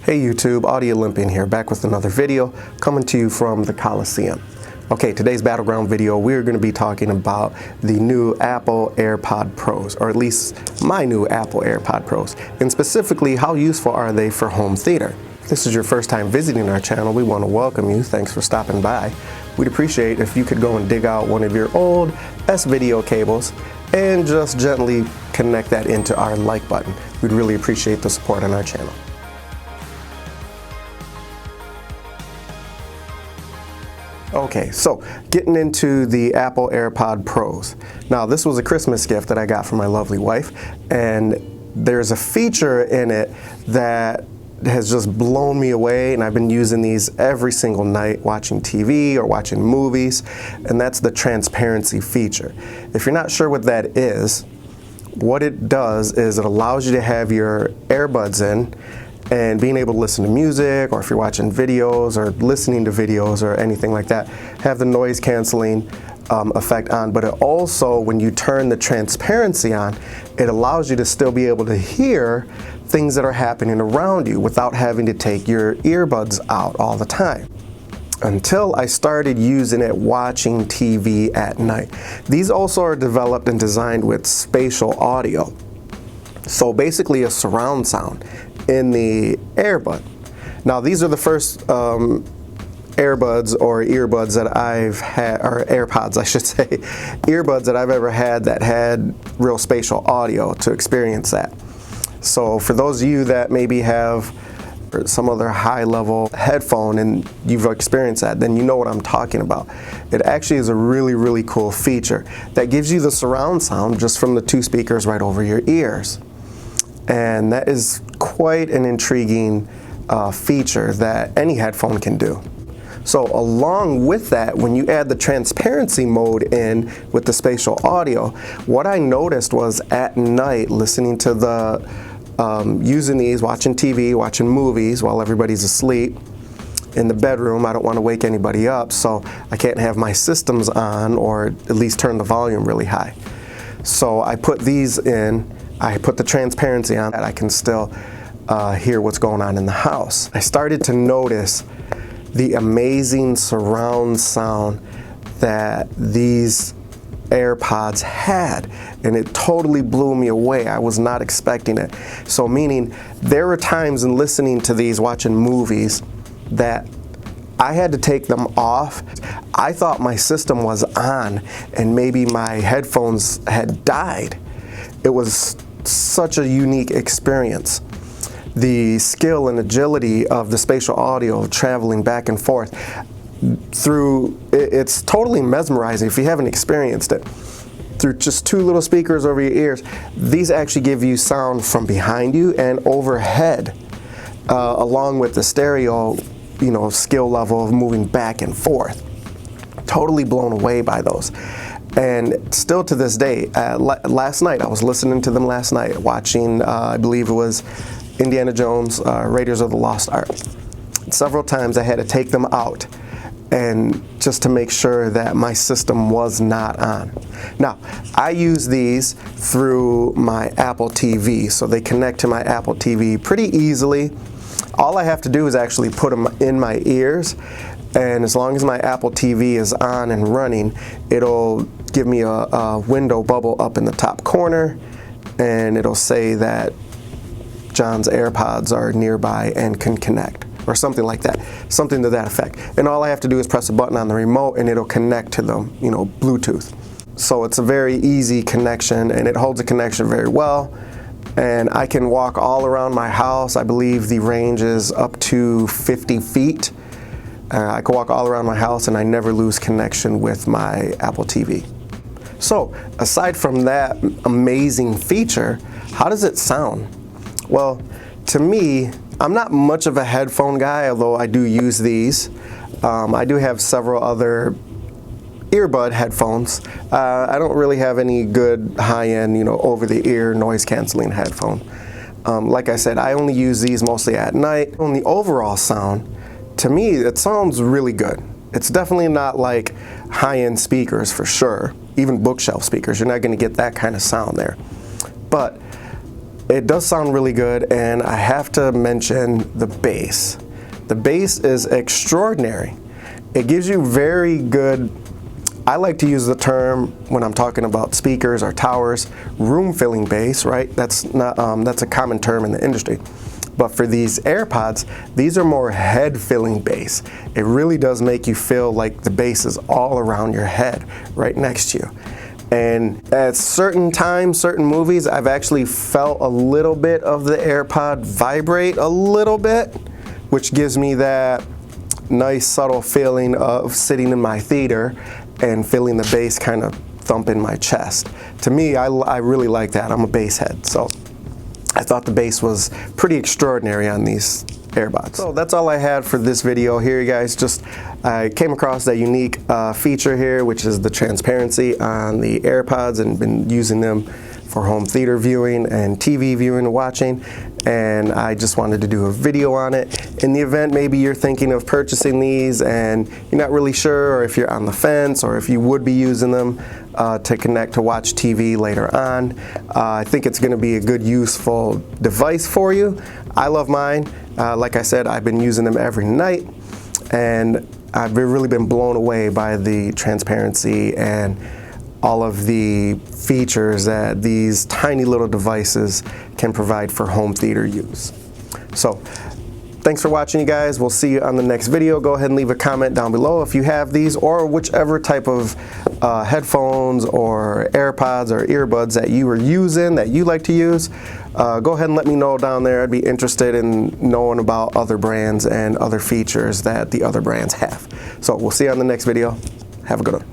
Hey YouTube, Audio Olympian here, back with another video, coming to you from the Coliseum. Okay, today's Battleground video, we're going to be talking about the new Apple AirPod Pros, or at least my new Apple AirPod Pros, and specifically, how useful are they for home theater? If this is your first time visiting our channel, we want to welcome you. Thanks for stopping by. We'd appreciate if you could go and dig out one of your old S-video cables and just gently connect that into our like button. We'd really appreciate the support on our channel. Okay, so getting into the Apple AirPod Pros. Now, this was a Christmas gift that I got from my lovely wife, and there's a feature in it that has just blown me away, and I've been using these every single night watching TV or watching movies, and that's the transparency feature. If you're not sure what that is, what it does is it allows you to have your earbuds in and being able to listen to music, or if you're watching videos or listening to videos or anything like that, have the noise canceling effect on. But it also, when you turn the transparency on, it allows you to still be able to hear things that are happening around you without having to take your earbuds out all the time. Until I started using it watching TV at night. These also are developed and designed with spatial audio. So basically a surround sound in the earbud. Now, these are the first AirBuds or earbuds that I've had, or AirPods I should say, earbuds that I've ever had that had real spatial audio to experience that. So for those of you that maybe have some other high-level headphone and you've experienced that, then you know what I'm talking about. It actually is a really, really cool feature that gives you the surround sound just from the two speakers right over your ears. And that is quite an intriguing feature that any headphone can do. So along with that, when you add the transparency mode in with the spatial audio, what I noticed was at night listening to the, using these, watching TV, watching movies while everybody's asleep in the bedroom. I don't want to wake anybody up, so I can't have my systems on or at least turn the volume really high. So I put these in. I put the transparency on, and I can still hear what's going on in the house. I started to notice the amazing surround sound that these AirPods had, and it totally blew me away. I was not expecting it. So meaning, there were times in listening to these, watching movies, that I had to take them off. I thought my system was on, and maybe my headphones had died. It was such a unique experience. The skill and agility of the spatial audio traveling back and forth through, it's totally mesmerizing if you haven't experienced it. Through just two little speakers over your ears, these actually give you sound from behind you and overhead, along with the stereo, skill level of moving back and forth. Totally blown away by those. And still to this day, last night, I was listening to them last night, watching, I believe it was Indiana Jones, Raiders of the Lost Ark. Several times I had to take them out and just to make sure that my system was not on. Now, I use these through my Apple TV, so they connect to my Apple TV pretty easily. All I have to do is actually put them in my ears, and as long as my Apple TV is on and running, it'll give me a window bubble up in the top corner, and it'll say that John's AirPods are nearby and can connect, or something like that, something to that effect. And all I have to do is press a button on the remote and it'll connect to them, Bluetooth. So it's a very easy connection, and it holds a connection very well. And I can walk all around my house. I believe the range is up to 50 feet. I can walk all around my house and I never lose connection with my Apple TV. So aside from that amazing feature, how does it sound? Well, to me, I'm not much of a headphone guy, although I do use these. I do have several other earbud headphones. I don't really have any good high-end, over-the-ear noise-canceling headphone. Like I said, I only use these mostly at night. On the overall sound, to me, it sounds really good. It's definitely not like high-end speakers for sure. Even bookshelf speakers, you're not going to get that kind of sound there. But it does sound really good, and I have to mention the bass. The bass is extraordinary. It gives you very good, I like to use the term when I'm talking about speakers or towers, room-filling bass, right? That's a common term in the industry. But for these AirPods, these are more head-filling bass. It really does make you feel like the bass is all around your head, right next to you. And at certain times, certain movies, I've actually felt a little bit of the AirPod vibrate a little bit, which gives me that nice subtle feeling of sitting in my theater and feeling the bass kind of thump in my chest. To me, I really like that. I'm a bass head, so I thought the bass was pretty extraordinary on these AirPods. So that's all I had for this video here, you guys. I came across that unique feature here, which is the transparency on the AirPods, and been using them for home theater viewing and TV viewing and watching, and I just wanted to do a video on it. In the event maybe you're thinking of purchasing these and you're not really sure, or if you're on the fence, or if you would be using them to connect to watch TV later on, I think it's going to be a good, useful device for you. I love mine. Like I said, I've been using them every night, and I've really been blown away by the transparency and all of the features that these tiny little devices can provide for home theater use. So, thanks for watching, you guys. We'll see you on the next video. Go ahead and leave a comment down below if you have these, or whichever type of headphones or AirPods or earbuds that you are using, that you like to use. Go ahead and let me know down there. I'd be interested in knowing about other brands and other features that the other brands have. So we'll see you on the next video. Have a good one.